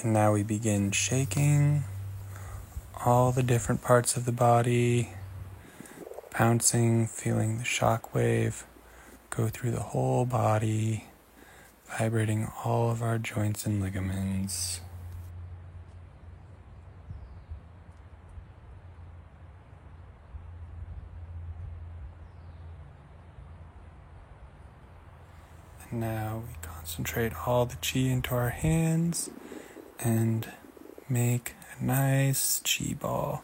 And now we begin shaking all the different parts of the body, bouncing, feeling the shock wave go through the whole body, vibrating all of our joints and ligaments. And now we concentrate all the chi into our hands and make a nice chi ball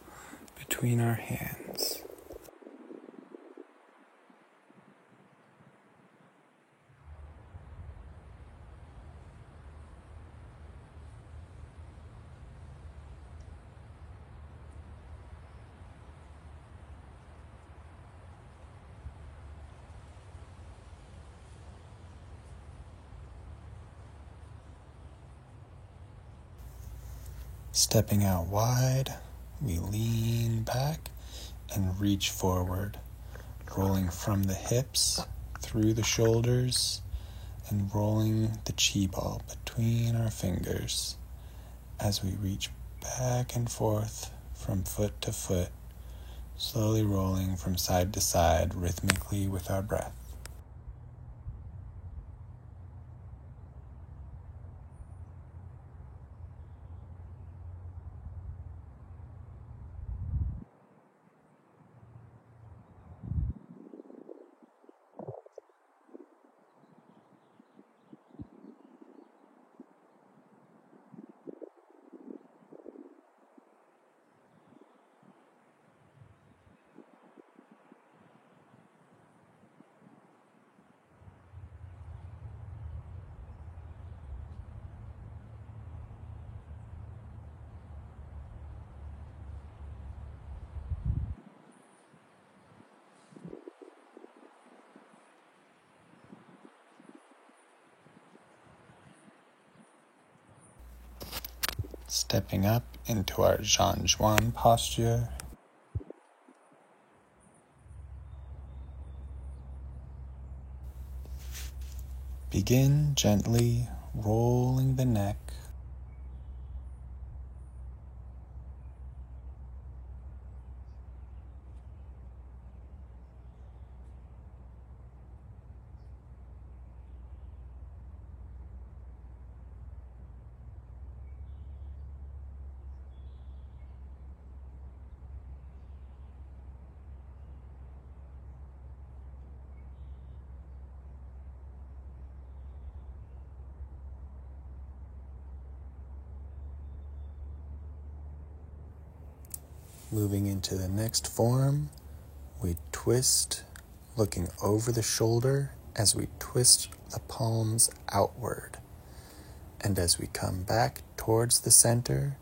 between our hands. Stepping out wide, we lean back and reach forward, rolling from the hips through the shoulders and rolling the chi ball between our fingers as we reach back and forth from foot to foot, slowly rolling from side to side rhythmically with our breath. Stepping up into our Zhanzhuan posture. Begin gently rolling the neck. Moving into the next form, we twist, looking over the shoulder as we twist the palms outward. And as we come back towards the center,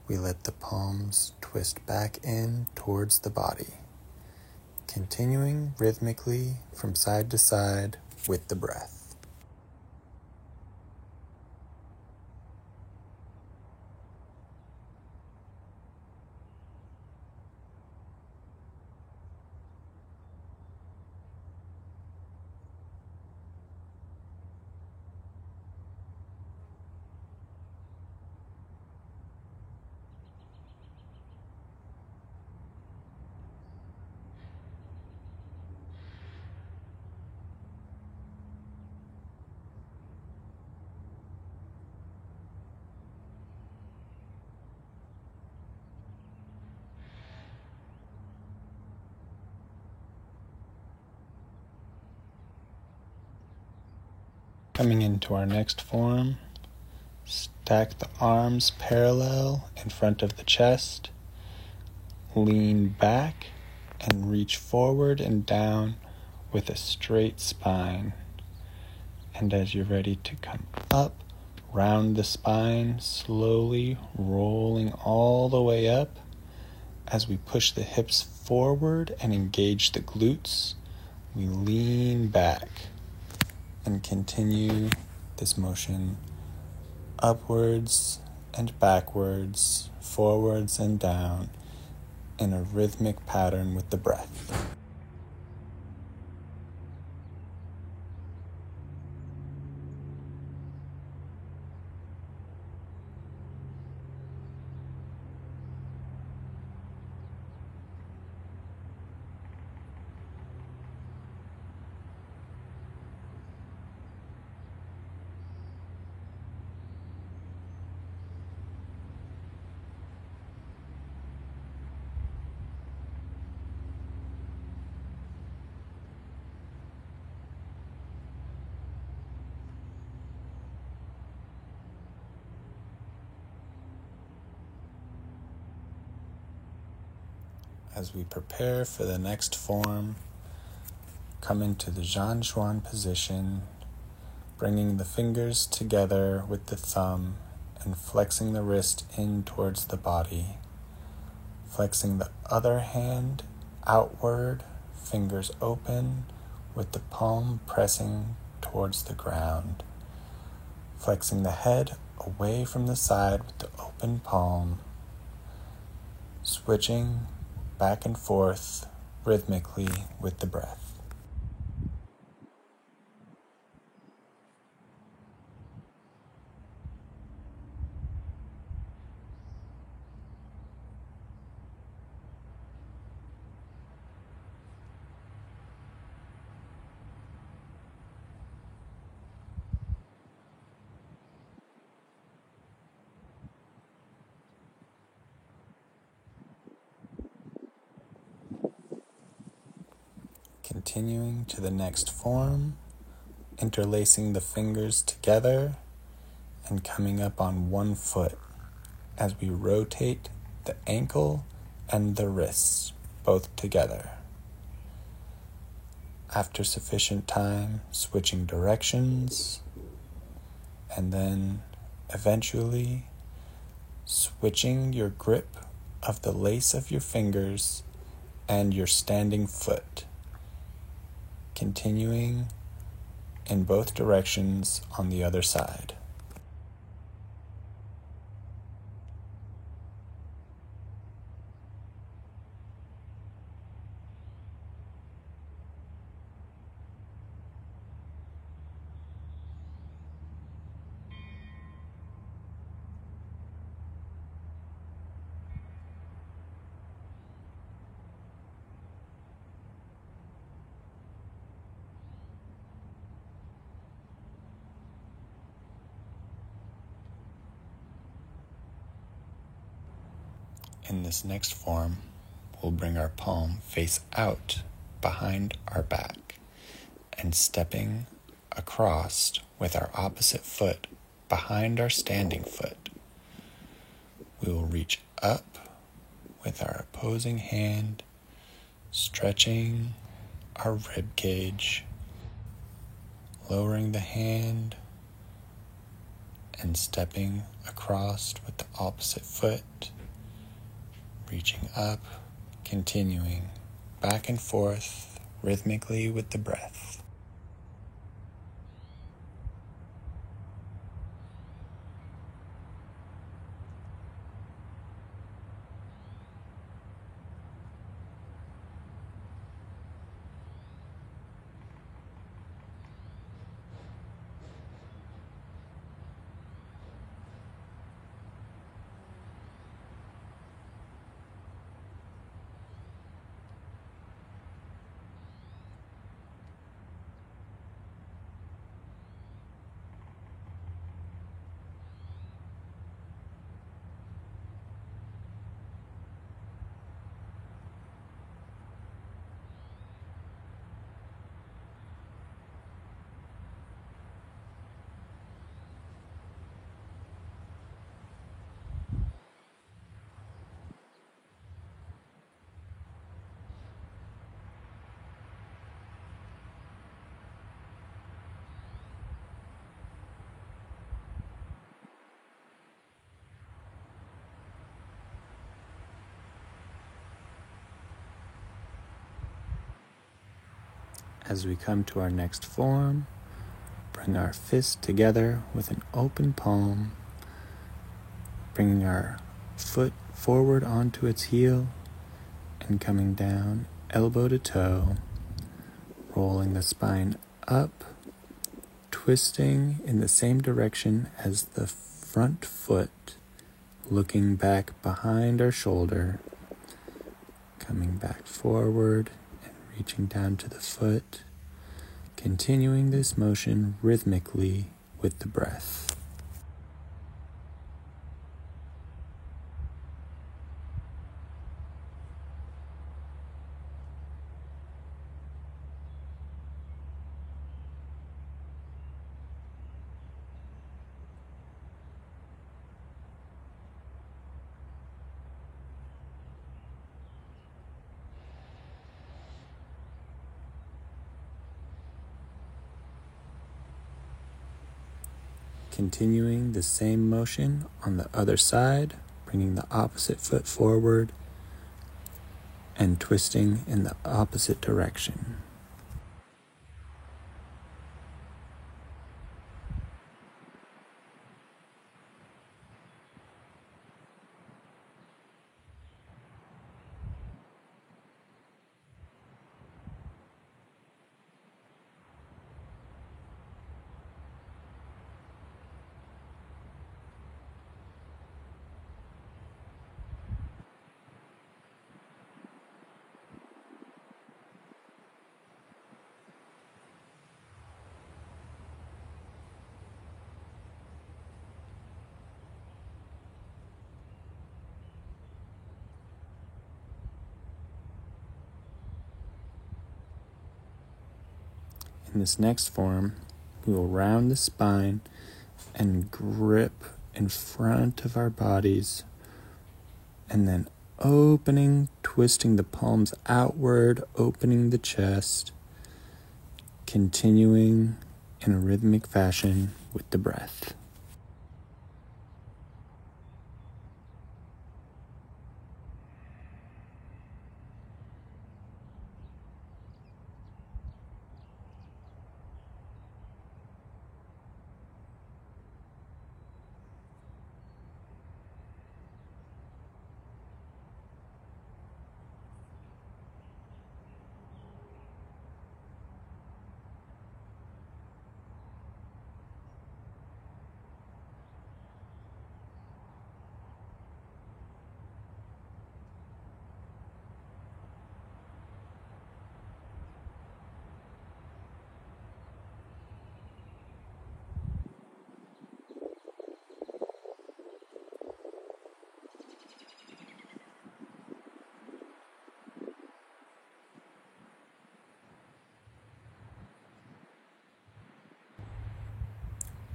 we let the palms twist back in towards the body, continuing rhythmically from side to side with the breath. Coming into our next form, stack the arms parallel in front of the chest, lean back and reach forward and down with a straight spine. And as you're ready to come up, round the spine, slowly rolling all the way up. As we push the hips forward and engage the glutes, we lean back and continue this motion upwards and backwards, forwards and down in a rhythmic pattern with the breath. as we prepare for the next form, come into the Zhanzhuan position, bringing the fingers together with the thumb and flexing the wrist in towards the body. Flexing the other hand outward, fingers open, with the palm pressing towards the ground. Flexing the head away from the side with the open palm. Switching back and forth rhythmically with the breath. Continuing to the next form, interlacing the fingers together and coming up on one foot as we rotate the ankle and the wrists both together. After sufficient time, switching directions, and then eventually switching your grip of the lace of your fingers and your standing foot. Continuing in both directions on the other side. In this next form, we'll bring our palm face out behind our back and stepping across with our opposite foot behind our standing foot. We will reach up with our opposing hand, stretching our rib cage, lowering the hand and stepping across with the opposite foot. Reaching up, continuing back and forth rhythmically with the breath. As we come to our next form, bring our fist together with an open palm, bringing our foot forward onto its heel and coming down elbow to toe, rolling the spine up, twisting in the same direction as the front foot, looking back behind our shoulder, coming back forward and reaching down to the foot, continuing this motion rhythmically with the breath. Continuing the same motion on the other side, bringing the opposite foot forward and twisting in the opposite direction. In this next form, we will round the spine and grip in front of our bodies, and then twisting the palms outward, opening the chest, continuing in a rhythmic fashion with the breath.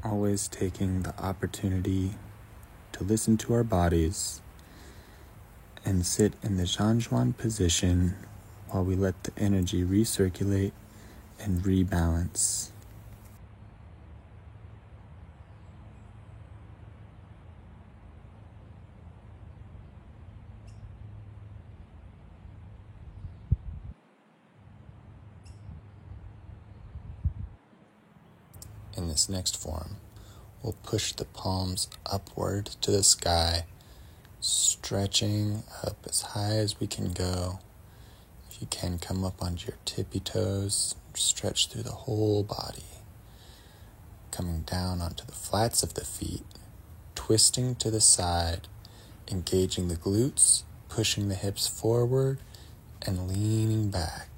Always taking the opportunity to listen to our bodies and sit in the Zhanzhuan position while we let the energy recirculate and rebalance. In this next form, we'll push the palms upward to the sky, stretching up as high as we can go. If you can, come up onto your tippy toes, stretch through the whole body. Coming down onto the flats of the feet, twisting to the side, engaging the glutes, pushing the hips forward, and leaning back.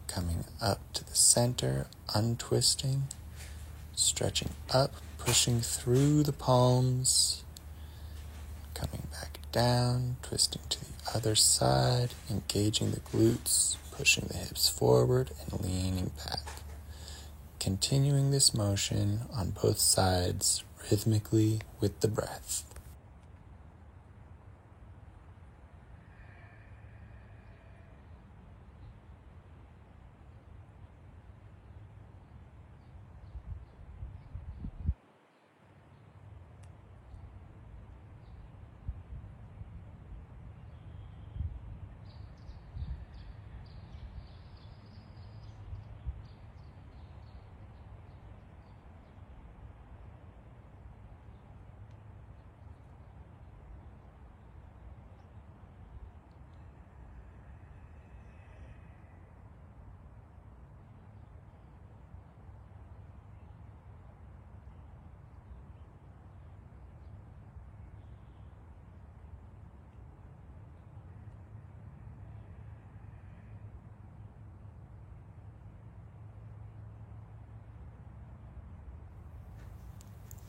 Coming up to the center, untwisting, stretching up, pushing through the palms, coming back down, twisting to the other side, engaging the glutes, pushing the hips forward, and leaning back. Continuing this motion on both sides rhythmically with the breath.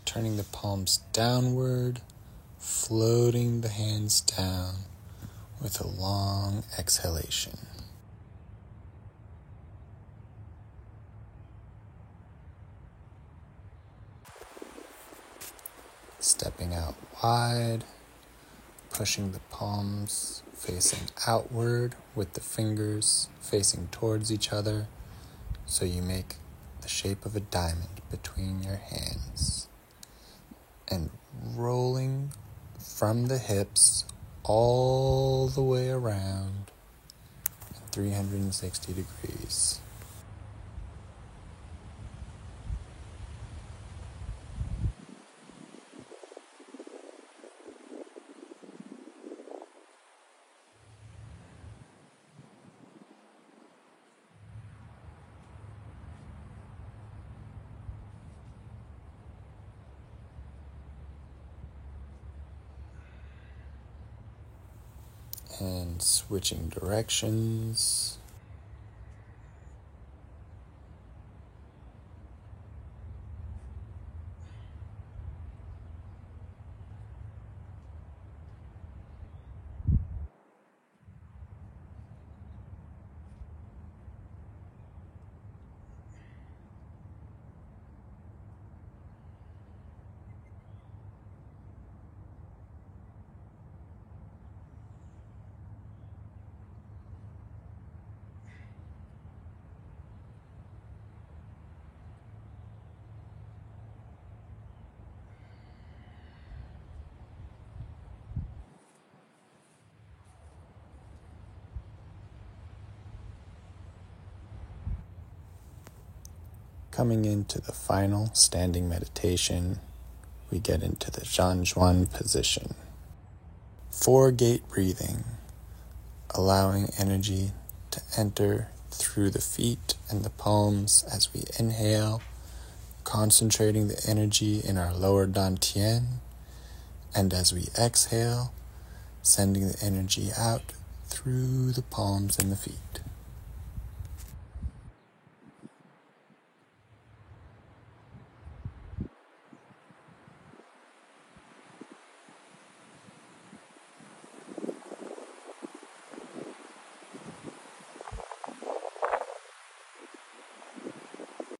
Turning the palms downward, floating the hands down with a long exhalation. Stepping out wide, pushing the palms facing outward with the fingers facing towards each other, so you make the shape of a diamond between your hands and rolling from the hips all the way around at 360 degrees. And switching directions. Coming into the final standing meditation, we get into the Zhanzhuan position. 4-gate breathing, allowing energy to enter through the feet and the palms as we inhale, concentrating the energy in our lower dantian, and as we exhale, sending the energy out through the palms and the feet.